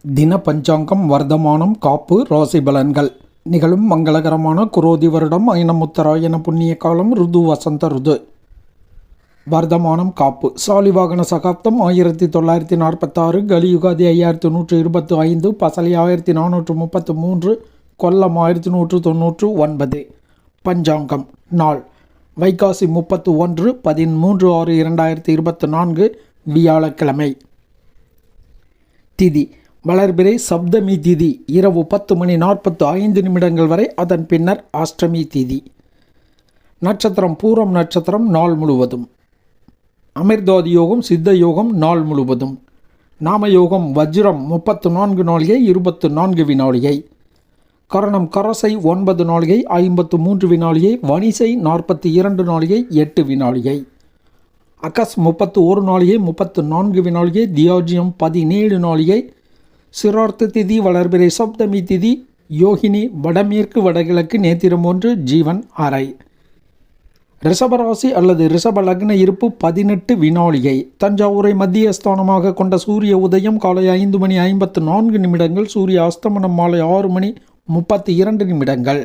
தின பஞ்சாங்கம் வர்த்தமானம் காப்பு ராசி பலன்கள். நிகழும் மங்களகரமான குரோதி வருடம் ஐனம் உத்தராயண புண்ணிய காலம் ருது வசந்த ருது. வர்த்தமானம் காப்பு சாலிவாகன சகாப்தம் 1946, கலியுகாதி 5125, பசலி 1433, கொல்லம் 1199. பஞ்சாங்கம் நாள் வைகாசி 31 13/6/2024 வியாழக்கிழமை. திதி வளர்பிறை சப்தமி திதி இரவு 10:45 வரை, அதன் பின்னர் அஷ்டமி திதி. நட்சத்திரம் பூரம் நட்சத்திரம் நாள் முழுவதும். அமிர்தாதி யோகம் சித்த யோகம் நாள் முழுவதும். நாமயோகம் வஜ்ரம் 34 நாளிகை 24 வினாடிகை. கரணம் கரசை 9 நாளிகை 53 வினாடிகை. வணிசை 42 நாளிகை 8 வினாடிகை. அகஸ் 31 நாளிகை 34 வினாடிகை. தியாஜியம் 17 நாளிகை. சிரார்த்த திதி வளர்பிறை சப்தமி திதி. யோகினி வடமேற்கு வடகிழக்கு நேத்திரம் 1 ஜீவன் அறை. ரிஷபராசி அல்லது ரிஷப லக்ன இருப்பு 18 வினாடிகை. தஞ்சாவூரை மத்திய ஸ்தானமாக கொண்ட சூரிய உதயம் காலை 5:54. சூரிய அஸ்தமனம் மாலை 6:32.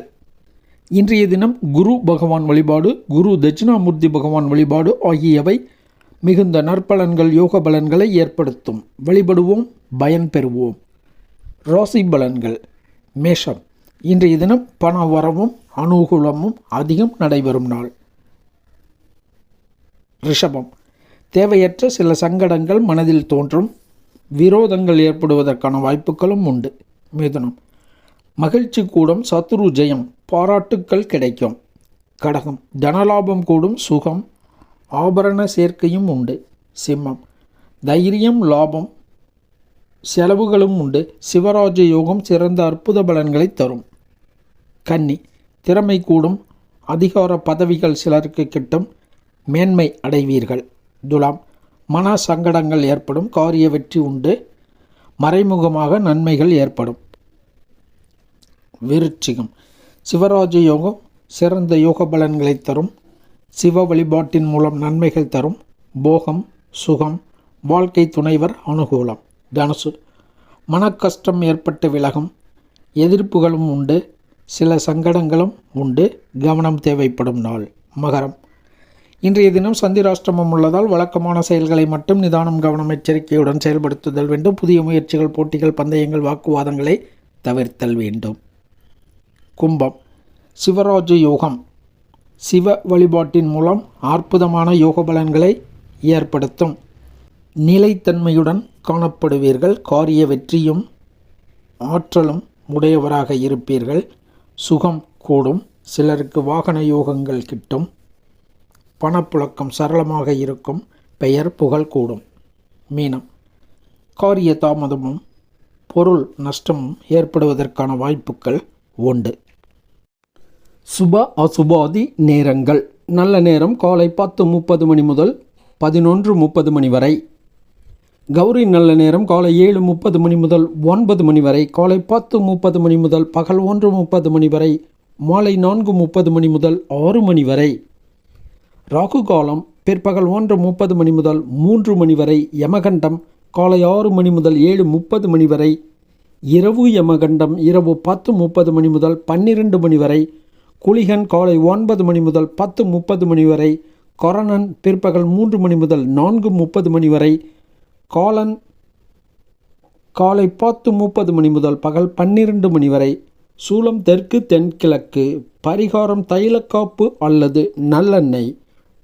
இன்றைய தினம் குரு பகவான் வழிபாடு, குரு தட்சிணாமூர்த்தி பகவான் வழிபாடு ஆகியவை மிகுந்த நற்பலன்கள் யோக பலன்களை ஏற்படுத்தும். வழிபடுவோம், பயன் பெறுவோம். ராசி பலன்கள். மேஷம். இன்றைய தினம் பண வரவும் அனுகூலமும் அதிகம் நடைபெறும் நாள். ரிஷபம். தேவையற்ற சில சங்கடங்கள் மனதில் தோன்றும். விரோதங்கள் ஏற்படுவதற்கான வாய்ப்புகளும் உண்டு. மிதுனம். மகிழ்ச்சி கூடும், சத்துரு ஜெயம், பாராட்டுக்கள் கிடைக்கும். கடகம். தனலாபம் கூடும், சுகம், ஆபரண சேர்க்கையும் உண்டு. சிம்மம். தைரியம், லாபம், செலவுகளும் உண்டு. சிவராஜ யோகம் சிறந்த அற்புத பலன்களை தரும். கன்னி. திறமை கூடும், அதிகார பதவிகள் சிலருக்கு கிட்டும், மேன்மை அடைவீர்கள். துலாம். மன சங்கடங்கள் ஏற்படும், காரிய வெற்றி உண்டு, மறைமுகமாக நன்மைகள் ஏற்படும். விருச்சிகம். சிவராஜ யோகம் சிறந்த யோக பலன்களை தரும், சிவ வழிபாட்டின் மூலம் நன்மைகள் தரும். போகம், சுகம், வாழ்க்கை துணைவர் அனுகூலம். தனுசு. மனக்கஷ்டம் ஏற்பட்டு விலகும், எதிர்ப்புகளும் உண்டு, சில சங்கடங்களும் உண்டு, கவனம் தேவைப்படும் நாள். மகரம். இன்றைய தினம் சந்திராஷ்டமம் உள்ளதால் வழக்கமான செயல்களை மட்டும் நிதானம், கவனம், எச்சரிக்கையுடன் செயல்படுத்துதல் வேண்டும். புதிய முயற்சிகள், போட்டிகள், பந்தயங்கள், வாக்குவாதங்களை தவிர்த்தல் வேண்டும். கும்பம். சிவராஜ யோகம் சிவ வழிபாட்டின் மூலம் அற்புதமான யோக பலன்களை ஏற்படுத்தும். நிலைத்தன்மையுடன் காணப்படுவீர்கள், காரிய வெற்றியும் ஆற்றலும் உடையவராக இருப்பீர்கள். சுகம் கூடும், சிலருக்கு வாகன யோகங்கள் கிட்டும், பணப்புழக்கம் சரளமாக இருக்கும், பெயர் புகழ் கூடும். மீனம். காரிய தாமதமும் பொருள் நஷ்டமும் ஏற்படுவதற்கான வாய்ப்புகள் உண்டு. சுப அசுபாதி நேரங்கள். நல்ல நேரம் காலை 10:30 முதல் 11:30 வரை. கௌரி நல்ல நேரம் காலை 7:30 முதல் 9 வரை. காலை 10:30 முதல் பகல் 1:30 வரை. மாலை 4:30 முதல் 6 வரை. ராகு காலம் பிற்பகல் 1:30 முதல் 3 வரை. யமகண்டம் காலை 6 முதல் 7:30 வரை. இரவு யமகண்டம் இரவு 10:30 முதல் 12 வரை. குளிகன் காலை 9 முதல் 10:30 வரை. கரணன் பிற்பகல் 3 முதல் 4:30 வரை. காலன் காலை 10:30 முதல் பகல் 12 வரை. சூலம் தெற்கு தென்கிழக்கு. பரிகாரம் தைலக்காப்பு அல்லது நல்லெண்ணெய்.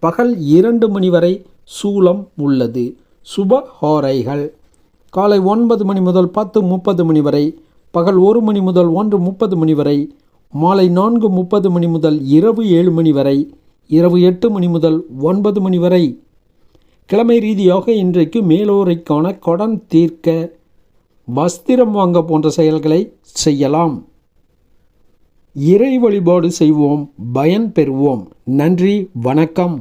பகல் 2 வரை சூலம் உள்ளது. சுப ஹோரைகள் காலை 9 முதல் 10:30 வரை. பகல் 1 முதல் 1:30 வரை. மாலை 4:30 முதல் இரவு 7 வரை. இரவு 8 முதல் 9 வரை. கிழமை ரீதியாக இன்றைக்கு மேலோரைக்கான கடன் தீர்க்க, வஸ்திரம் வாங்க போன்ற செயல்களை செய்யலாம். இறை வழிபாடு செய்வோம், பயன் பெறுவோம். நன்றி, வணக்கம்.